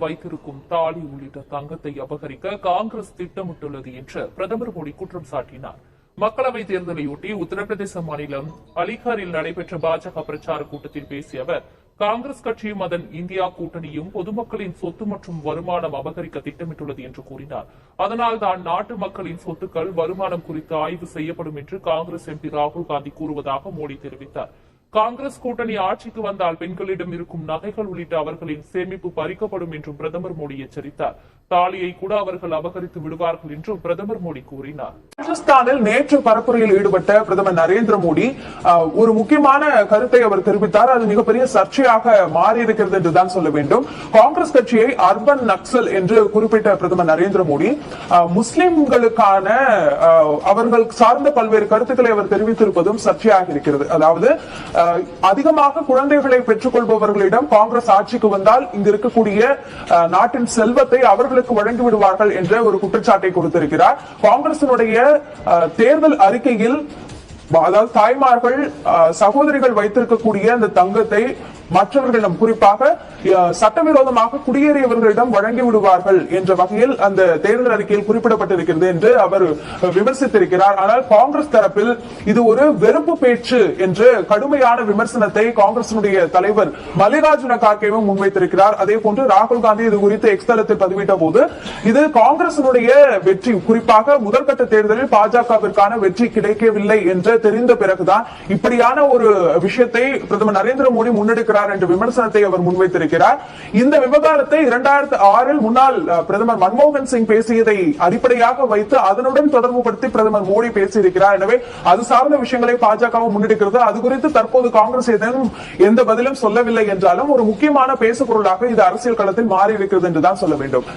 வைத்திருக்கும் தாலி உள்ளிட்ட தங்கத்தை அபகரிக்க காங்கிரஸ் திட்டமிட்டுள்ளது என்று பிரதமர் மோடி குற்றம் சாட்டினார். மக்களவைத் தேர்தலையொட்டி உத்தரப்பிரதேச மாநிலம் அலிகாரில் நடைபெற்ற பாஜக பிரச்சார கூட்டத்தில் பேசிய அவர், காங்கிரஸ் கட்சியும் அதன் இந்தியா கூட்டணியும் பொதுமக்களின் சொத்து மற்றும் வருமானம் அபகரிக்க திட்டமிட்டுள்ளது என்று கூறினார். அதனால்தான் நாட்டு மக்களின் சொத்துக்கள், வருமானம் குறித்து ஆய்வு செய்யப்படும் என்று காங்கிரஸ் எம்பி ராகுல் காந்தி கூறுவதாக மோடி தெரிவித்தார். காங்கிரஸ் கூட்டணி ஆட்சிக்கு வந்தால் பெண்களிடம் இருக்கும் நகைகள் உள்ளிட்ட அவர்களின் சேமிப்பு பறிக்கப்படும் என்றும் பிரதமர் மோடி எச்சரித்தார். தாலியை கூட அவர்கள் அபகரித்து விடுவார்கள் என்றும் பிரதமர் மோடி கூறினார். ராஜஸ்தானில் நேற்று பரப்புரையில் ஈடுபட்ட பிரதமர் நரேந்திர மோடி ஒரு முக்கியமான கருத்தை அவர் தெரிவித்தார். அது மிகப்பெரிய சர்ச்சையாக மாறியிருக்கிறது என்றுதான் சொல்ல வேண்டும். காங்கிரஸ் கட்சியை அர்பன் நக்சல் என்று குறிப்பிட்ட பிரதமர் நரேந்திர மோடி முஸ்லிம்களுக்கான அவர்கள் சார்ந்த பல்வேறு கருத்துக்களை அவர் தெரிவித்திருப்பதும் சர்ச்சையாக இருக்கிறது. அதாவது அதிகமாக குழந்தைகளை பெற்றுக் கொள்பவர்களிடம் காங்கிரஸ் ஆட்சிக்கு வந்தால் இங்கு இருக்கக்கூடிய நாட்டின் செல்வத்தை அவர்களுக்கு வழங்கிவிடுவார்கள் என்ற ஒரு குற்றச்சாட்டை கொடுத்திருக்கிறார். காங்கிரசினுடைய தேர்தல் அறிக்கையில் அதாவது தாய்மார்கள், சகோதரிகள் வைத்திருக்கக்கூடிய அந்த தங்கத்தை மற்றவர்களிடம், குறிப்பாக சட்டவிரோதமாக குடியேறியவர்களிடம் வழங்கி விடுவார்கள் என்ற வகையில் அந்த தேர்தல் அறிக்கையில் குறிப்பிடப்பட்டிருக்கிறது என்று அவர் விமர்சித்திருக்கிறார். ஆனால் காங்கிரஸ் தரப்பில் இது ஒரு வெறுப்பு பேச்சு என்று கடுமையான விமர்சனத்தை காங்கிரசினுடைய தலைவர் மல்லிகார்ஜுன கார்கேவும் முன்வைத்திருக்கிறார். அதே போன்று ராகுல் காந்தி இது குறித்து எக்ஸ் தளத்தில் பதிவிட்ட போது, இது காங்கிரசினுடைய வெற்றி, குறிப்பாக முதற்கட்ட தேர்தலில் பாஜகவிற்கான வெற்றி கிடைக்கவில்லை என்று தெரிந்த பிறகுதான் இப்படியான ஒரு விஷயத்தை பிரதமர் நரேந்திர மோடி முன்னெடுக்கிறார் என்ற விமர்சனத்தை அவர் முன்வைத்திருக்கிறார். இந்த விவகாரத்தை 2006 முன்னாள் பிரதமர் மன்மோகன் சிங் பேசியதை அடிப்படையாக வைத்து அதனுடன் தொடர்புபடுத்தி பிரதமர் மோடி பேசியிருக்கிறார். எனவே அது சார்ந்த விஷயங்களை பாஜக முன்னெடுக்கிறது. அது குறித்து தற்போது காங்கிரஸ் எந்த பதிலும் சொல்லவில்லை என்றாலும் ஒரு முக்கியமான பேசுபொருளாக இது அரசியல் களத்தில் மாறி இருக்கிறது என்றுதான் சொல்ல வேண்டும்.